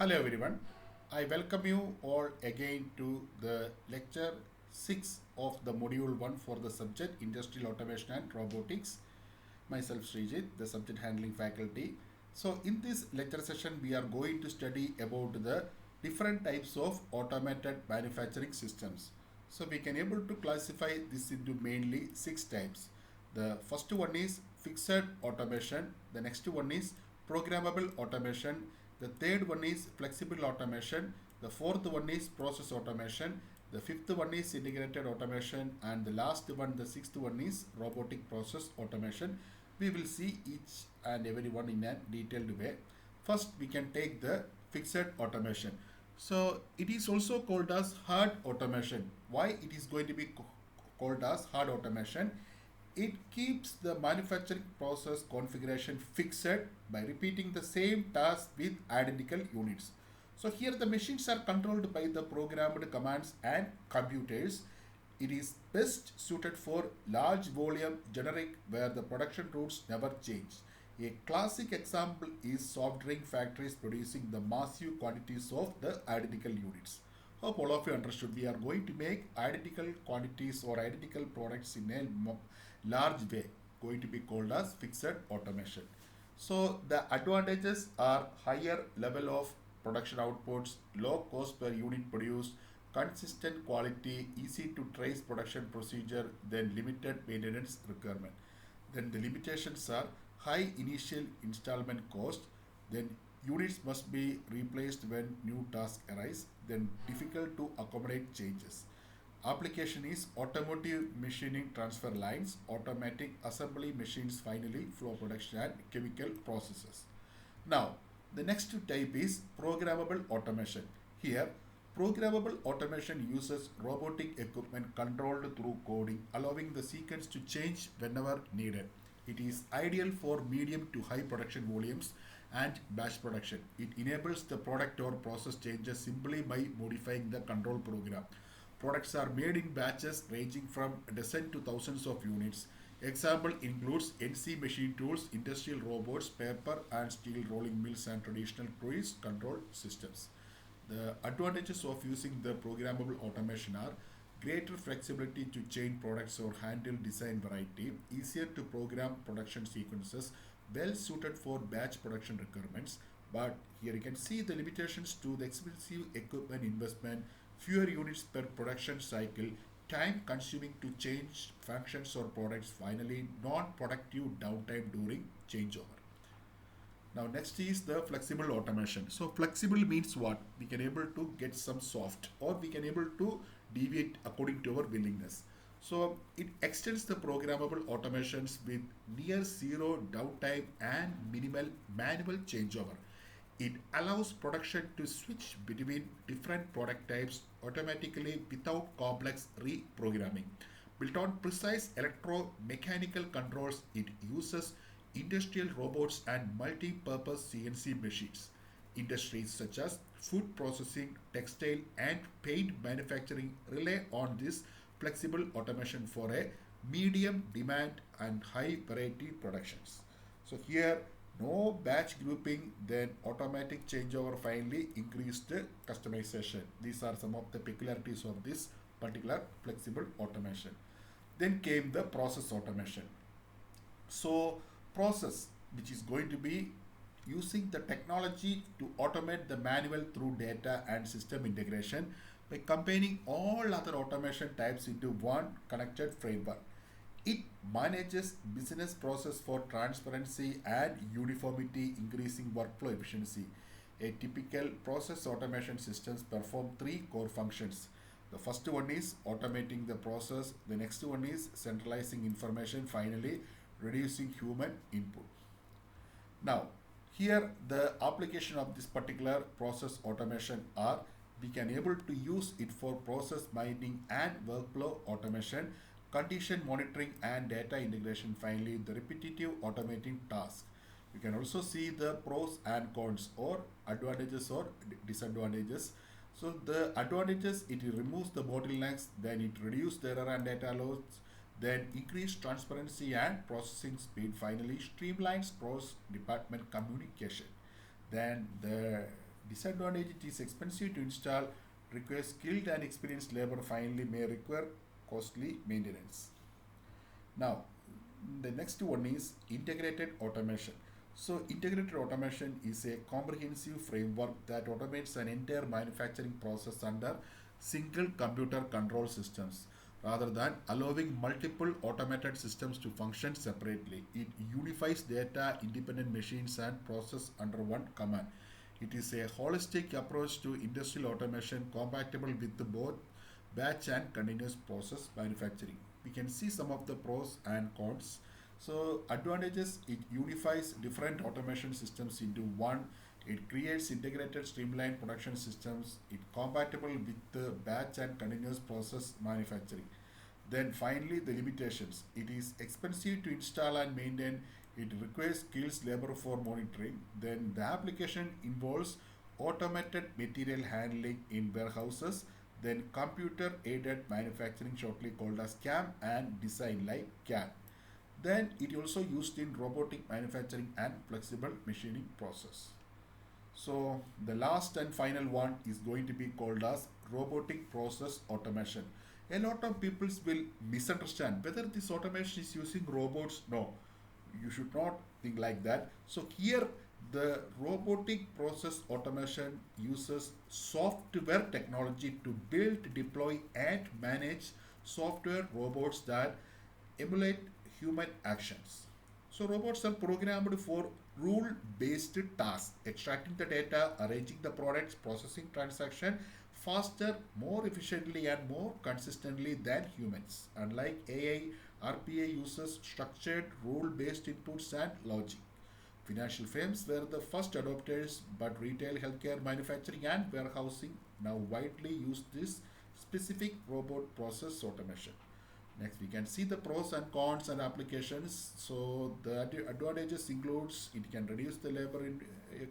Hello everyone. I welcome you all again to the lecture 6 of the module 1 for the subject Industrial Automation and Robotics. Myself Srijit, the subject handling faculty. So in this lecture session we are going to study about the different types of automated manufacturing systems. So we can able to classify this into mainly 6 types. The first one is fixed automation, the next one is programmable automation, the third one is flexible automation, the fourth one is process automation, the fifth one is integrated automation, and the last one, the sixth one is robotic process automation. We will see each and every one in a detailed way. First, we can take the fixed automation. So it is also called as hard automation. Why it is going to be called as hard automation? It keeps the manufacturing process configuration fixed by repeating the same task with identical units. So here the machines are controlled by the programmed commands and computers. It is best suited for large volume generic where the production routes never change. A classic example is soft drink factories producing the massive quantities of the identical units. Hope all of you understood. We are going to make identical quantities or identical products in a large way, going to be called as fixed automation. So the advantages are higher level of production outputs, low cost per unit produced, consistent quality, easy to trace production procedure, then limited maintenance requirement. Then the limitations are high initial installment cost, then units must be replaced when new tasks arise, then difficult to accommodate changes. Application is automotive machining transfer lines, automatic assembly machines, finally flow production and chemical processes. Now, the next type is programmable automation. Here, programmable automation uses robotic equipment controlled through coding, allowing the sequence to change whenever needed. It is ideal for medium to high production volumes and batch production. It enables the product or process changes simply by modifying the control program. Products are made in batches ranging from a dozen to thousands of units. Example includes NC machine tools, industrial robots, paper and steel rolling mills and traditional cruise control systems. The advantages of using the programmable automation are greater flexibility to change products or handle design variety, easier to program production sequences, well suited for batch production requirements. But here you can see the limitations to the expensive equipment investment, fewer units per production cycle, time consuming to change functions or products, finally non-productive downtime during changeover. Now next is the flexible automation. So flexible means what? We can able to get some soft or we can able to deviate according to our willingness. So it extends the programmable automations with near zero downtime and minimal manual changeover. It allows production to switch between different product types automatically without complex reprogramming. Built on precise electromechanical controls, it uses industrial robots and multi-purpose CNC machines. Industries such as food processing, textile, and paint manufacturing rely on this flexible automation for a medium demand and high variety productions. So here no batch grouping, then automatic changeover, finally increased customization. These are some of the peculiarities of this particular flexible automation. Then came the process automation. So process which is going to be using the technology to automate the manual through data and system integration by combining all other automation types into one connected framework. It manages business process for transparency and uniformity, increasing workflow efficiency. A typical process automation systems perform three core functions. The first one is automating the process, the next one is centralizing information, finally reducing human input. Now, here the application of this particular process automation are we can able to use it for process mining and workflow automation, condition monitoring and data integration, finally the repetitive automating task. You can also see the pros and cons or advantages or disadvantages. So the advantages, it removes the bottlenecks, then it reduces the error and data loads, then increase transparency and processing speed, finally streamlines cross department communication. Then the Disadvantage, it is expensive to install, requires skilled and experienced labor, finally may require costly maintenance. Now, the next one is integrated automation. So, integrated automation is a comprehensive framework that automates an entire manufacturing process under single computer control systems rather than allowing multiple automated systems to function separately. It unifies data, independent machines, and process under one command. It is a holistic approach to industrial automation compatible with both batch and continuous process manufacturing. We can see some of the pros and cons. So advantages, it unifies different automation systems into one. It creates integrated streamlined production systems. It compatible with the batch and continuous process manufacturing. Then finally the limitations. It is expensive to install and maintain. It requires skills labor for monitoring. Then the application involves automated material handling in warehouses. Then computer aided manufacturing, shortly called as CAM, and design like CAD. Then it also used in robotic manufacturing and flexible machining process. So the last and final one is going to be called as robotic process automation. A lot of people will misunderstand whether this automation is using robots. No, you should not think like that. So here the robotic process automation uses software technology to build, deploy, and manage software robots that emulate human actions. So robots are programmed for rule-based tasks, extracting the data, arranging the products, processing transaction faster, more efficiently, and more consistently than humans. Unlike AI, RPA uses structured rule-based inputs and logic. Financial firms were the first adopters, but retail, healthcare, manufacturing, and warehousing now widely use this specific robot process automation. Next, we can see the pros and cons and applications. So the advantages includes it can reduce the labor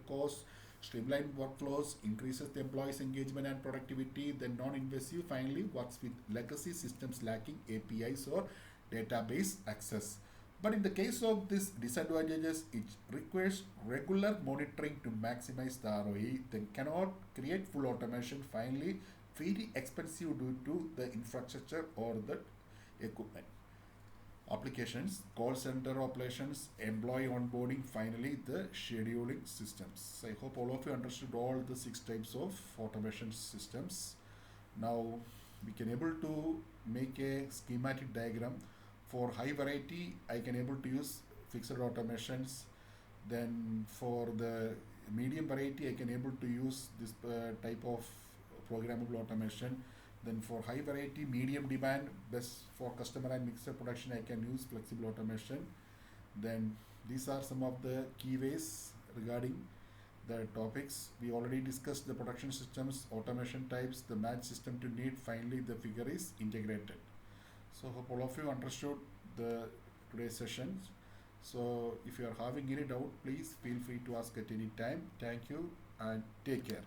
cost, streamline workflows, increases the employees' engagement and productivity. Then non-invasive finally works with legacy systems lacking APIs or database access. But in the case of these disadvantages, it requires regular monitoring to maximize the ROE, then cannot create full automation. Finally, very expensive due to the infrastructure or the equipment. Applications, call center operations, employee onboarding, finally the scheduling systems. I hope all of you understood all the 6 types of automation systems. Now we can able to make a schematic diagram. For high variety, I can able to use fixed automations. Then for the medium variety, I can able to use this type of programmable automation. Then for high variety, medium demand, best for customer and mixer production, I can use flexible automation. Then these are some of the key ways regarding the topics. We already discussed the production systems, automation types, the match system to need. Finally, the figure is integrated. So hope all of you understood the today's sessions. So if you are having any doubt, please feel free to ask at any time. Thank you and take care.